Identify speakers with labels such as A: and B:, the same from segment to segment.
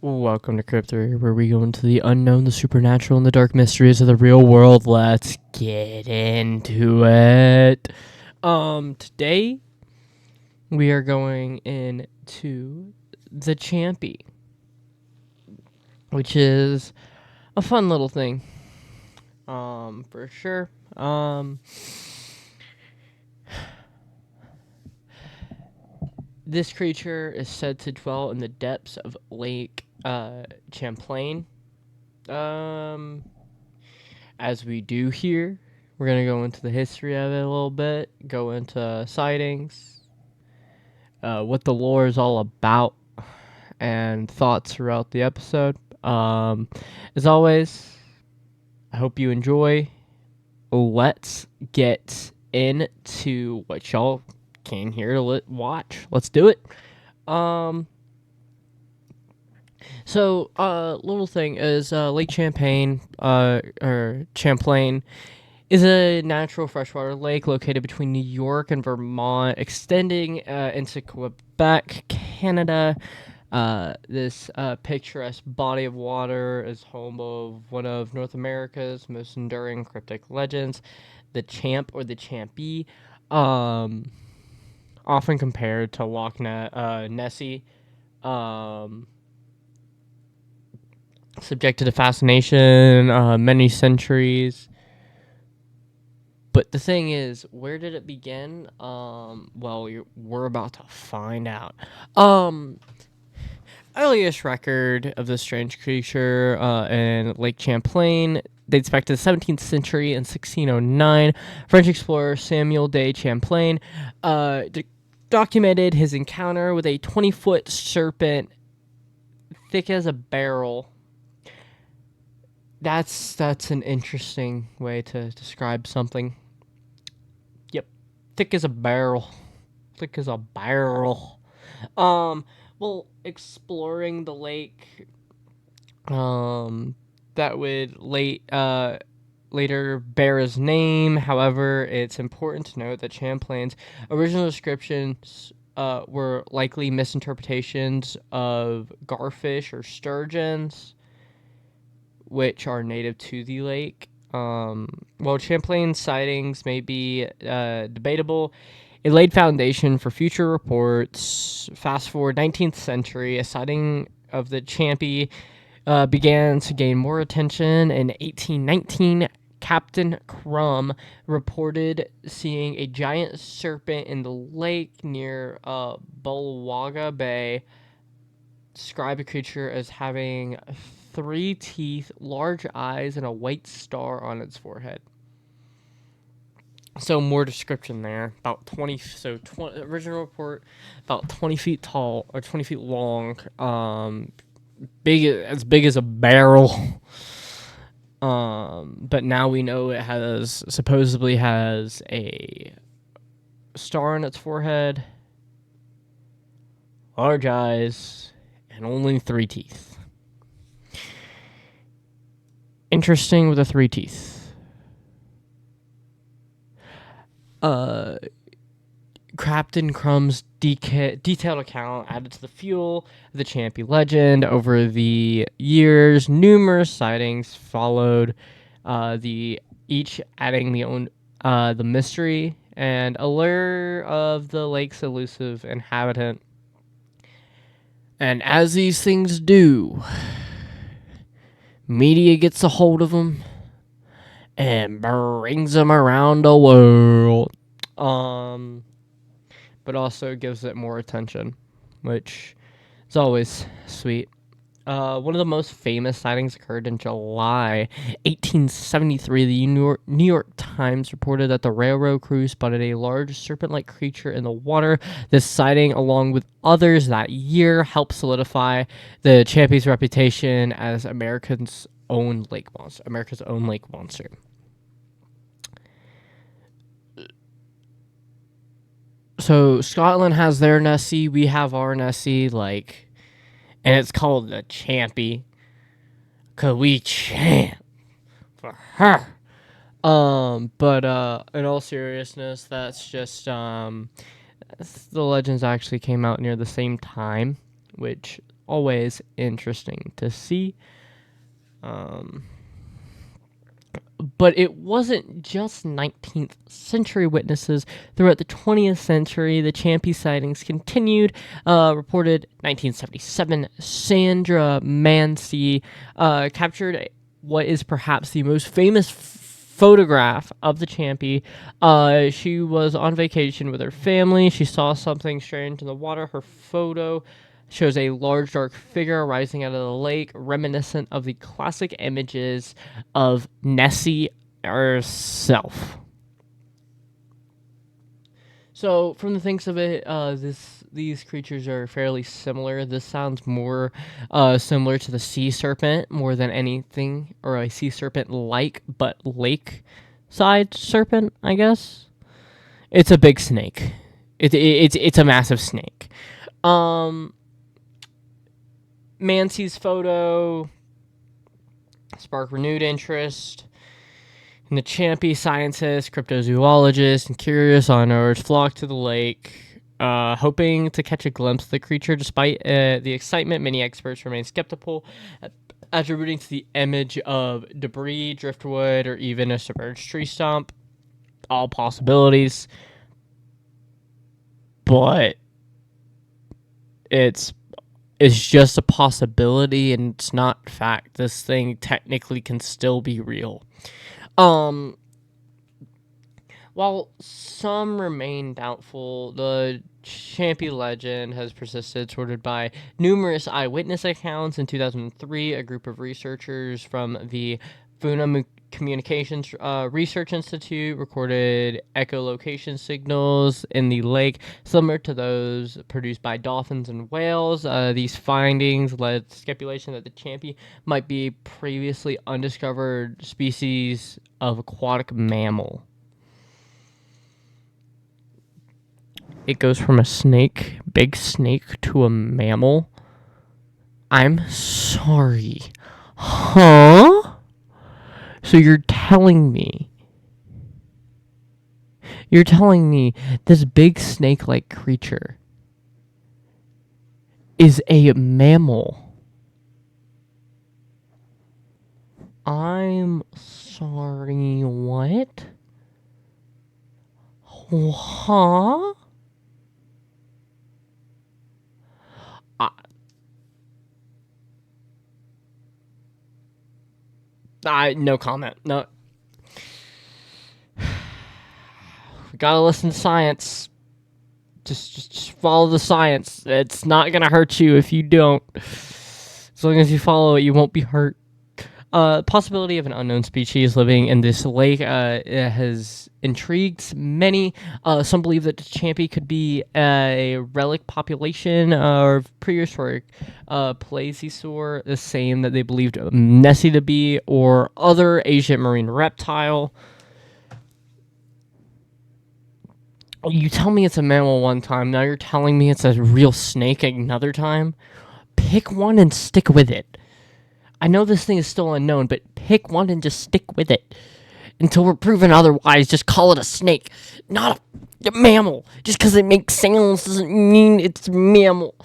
A: Welcome to Crypto, where we go into the unknown, the supernatural, and the dark mysteries of the real world. Let's get into it. Today we are going into the Champie, which is a fun little thing. For sure. This creature is said to dwell in the depths of Lake Champlain. As we do here, we're going to go into the history of it a little bit, go into sightings, what the lore is all about, and thoughts throughout the episode. As always, I hope you enjoy. Let's get into what y'all came here to watch. Let's do it. So, little thing is Lake Champlain, or Champlain, is a natural freshwater lake located between New York and Vermont, extending into Quebec, Canada. This picturesque body of water is home of one of North America's most enduring cryptic legends, the Champ or the Champie, often compared to Nessie. Subjected to fascination many centuries. But the thing is, where did it begin? Well, we're about to find out. Earliest record of this strange creature in Lake Champlain dates back to the 17th century in 1609. French explorer Samuel de Champlain documented his encounter with a 20-foot serpent thick as a barrel. That's an interesting way to describe something. Yep, thick as a barrel. Thick as a barrel. Well, exploring the lake, that would later bear his name. However, it's important to note that Champlain's original descriptions were likely misinterpretations of garfish or sturgeons, which are native to the lake. While Champlain's sightings may be debatable, it laid foundation for future reports. Fast forward 19th century, a sighting of the Champie began to gain more attention. In 1819, Captain Crumb reported seeing a giant serpent in the lake near Bulwaga Bay. Described the creature as having 3 teeth, large eyes, and a white star on its forehead. So more description there. About 20. So original report about 20 feet tall or 20 feet long. Big as a barrel. But now we know it supposedly has a star on its forehead, large eyes, and only 3 teeth. Interesting with the 3 teeth. Captain Crumb's detailed account added to the fuel of the Champie legend. Over the years, numerous sightings followed, each adding the mystery and allure of the lake's elusive inhabitant. And as these things do, media gets a hold of them and brings them around the world. But also gives it more attention, which is always sweet. One of the most famous sightings occurred in July 1873. The New York Times reported that the railroad crew spotted a large serpent-like creature in the water. This sighting, along with others that year, helped solidify the Champie's reputation as America's own lake monster. So Scotland has their Nessie, we have our Nessie, and it's called the Champie, 'cause we champ for her. But in all seriousness, that's just The legends actually came out near the same time, which always interesting to see. Um, but it wasn't just 19th century witnesses. Throughout the 20th century, the Champie sightings continued. Reported 1977, Sandra Mancy captured what is perhaps the most famous photograph of the Champie. She was on vacation with her family. She saw something strange in the water. Her photo shows a large dark figure rising out of the lake, reminiscent of the classic images of Nessie herself. So, from the thinks of it, these creatures are fairly similar. This sounds more similar to the sea serpent more than anything, or a sea serpent like, but lake side serpent, I guess. It's a big snake. It's a massive snake. Mancy's photo sparked renewed interest. And the Champie scientists, cryptozoologists, and curious onlookers flocked to the lake, hoping to catch a glimpse of the creature. Despite the excitement, many experts remain skeptical, attributing to the image of debris, driftwood, or even a submerged tree stump. All possibilities. But it's just a possibility and it's not fact. This thing technically can still be real. While some remain doubtful, the Champie legend has persisted, supported by numerous eyewitness accounts. In 2003, a group of researchers from the Funa Communications Research Institute recorded echolocation signals in the lake, similar to those produced by dolphins and whales. These findings led to speculation that the Champie might be a previously undiscovered species of aquatic mammal. It goes from a snake, big snake, to a mammal. I'm sorry. Huh? So you're telling me this big snake-like creature is a mammal? I'm sorry, what? Huh? No comment. No. We gotta listen to science. Just follow the science. It's not gonna hurt you if you don't. As long as you follow it, you won't be hurt. Possibility of an unknown species living in this lake has intrigued many. Some believe that the Champie could be a relic population of prehistoric plesiosaur, the same that they believed Nessie to be, or other ancient marine reptile. You tell me it's a mammal one time, now you're telling me it's a real snake another time? Pick one and stick with it. I know this thing is still unknown, but pick one and just stick with it. Until we're proven otherwise, just call it a snake, not a mammal. Just because it makes sounds doesn't mean it's a mammal.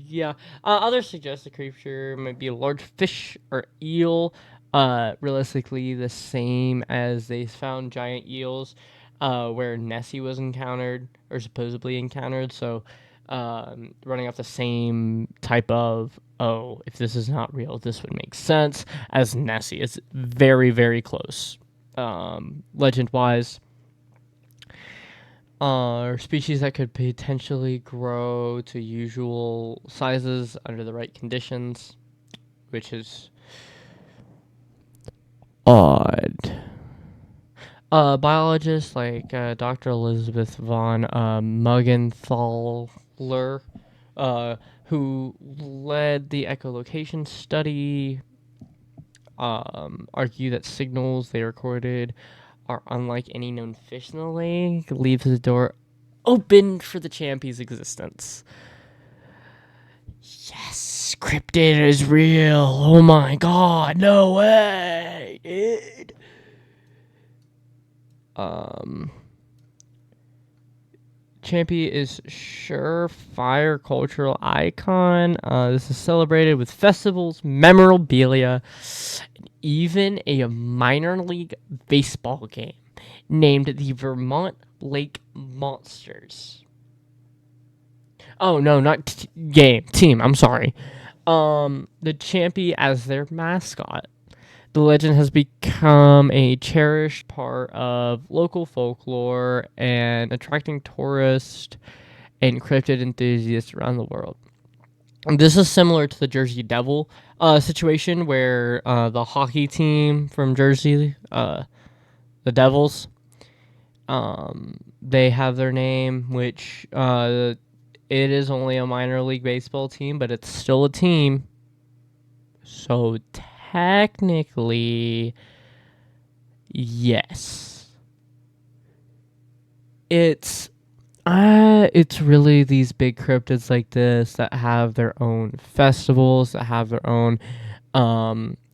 A: Yeah. Others suggest the creature might be a large fish or eel. Realistically, the same as they found giant eels, where Nessie was encountered or supposedly encountered. So, running off the same type of, oh, if this is not real, this would make sense as Nessie. It's very, very close, legend wise. Or species that could potentially grow to usual sizes under the right conditions, which is odd. Biologists like Dr. Elizabeth von Muggenthaler, who led the echolocation study, argue that signals they recorded are unlike any known fish in the lake, leaves the door open for the Champie's existence. Yes, this cryptid is real. Oh my god, no way, dude. Champie is surefire cultural icon. This is celebrated with festivals, memorabilia, and even a minor league baseball game named the Vermont Lake Monsters. Oh no, not team. I'm sorry. The Champie as their mascot. The legend has become a cherished part of local folklore and attracting tourists and cryptid enthusiasts around the world. And this is similar to the Jersey Devil situation where the hockey team from Jersey, the Devils, they have their name, which it is only a minor league baseball team, but it's still a team. So technically, yes. It's really these big cryptids like this that have their own festivals, that have their own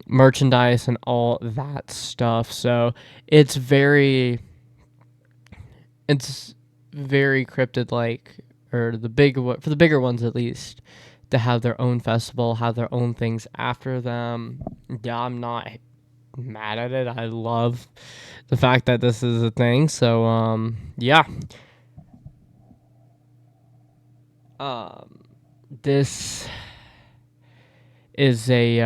A: merchandise and all that stuff. So it's very cryptid like, or for the bigger ones at least, to have their own festival, have their own things after them. Yeah, I'm not mad at it. I love the fact that this is a thing. So yeah. This is a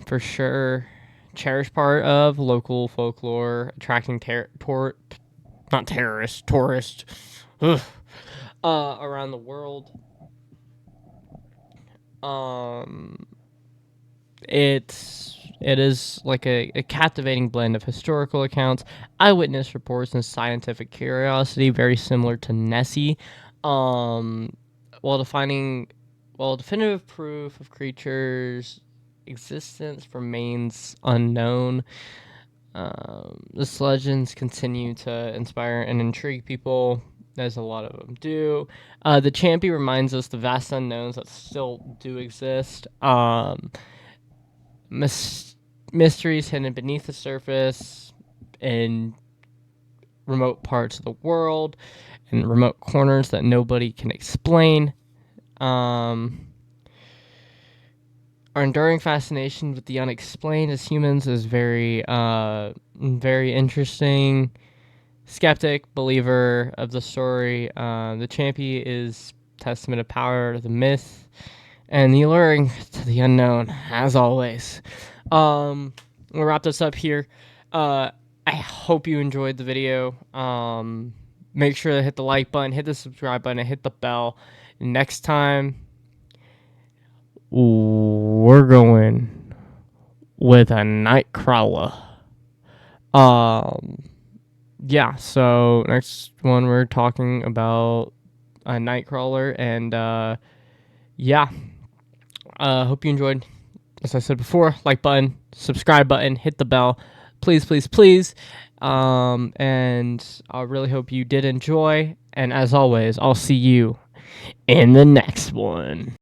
A: for sure cherished part of local folklore, attracting tourists around the world. It is like a captivating blend of historical accounts, eyewitness reports, and scientific curiosity, very similar to Nessie. While definitive proof of creatures' existence remains unknown, this legends continue to inspire and intrigue people, as a lot of them do. The Champie reminds us the vast unknowns that still do exist. Mysteries hidden beneath the surface in remote parts of the world and remote corners that nobody can explain. Our enduring fascination with the unexplained as humans is very interesting. Skeptic, believer of the story, the Champie is testament of power to the myth and the alluring to the unknown, as always. We'll wrap this up here. I hope you enjoyed the video. Make sure to hit the like button, hit the subscribe button, and hit the bell. Next time, we're going with a night crawler. Yeah, so next one we're talking about a nightcrawler, and yeah, hope you enjoyed. As I said before, like button, subscribe button, hit the bell, please, please, please. And I really hope you did enjoy. And as always, I'll see you in the next one.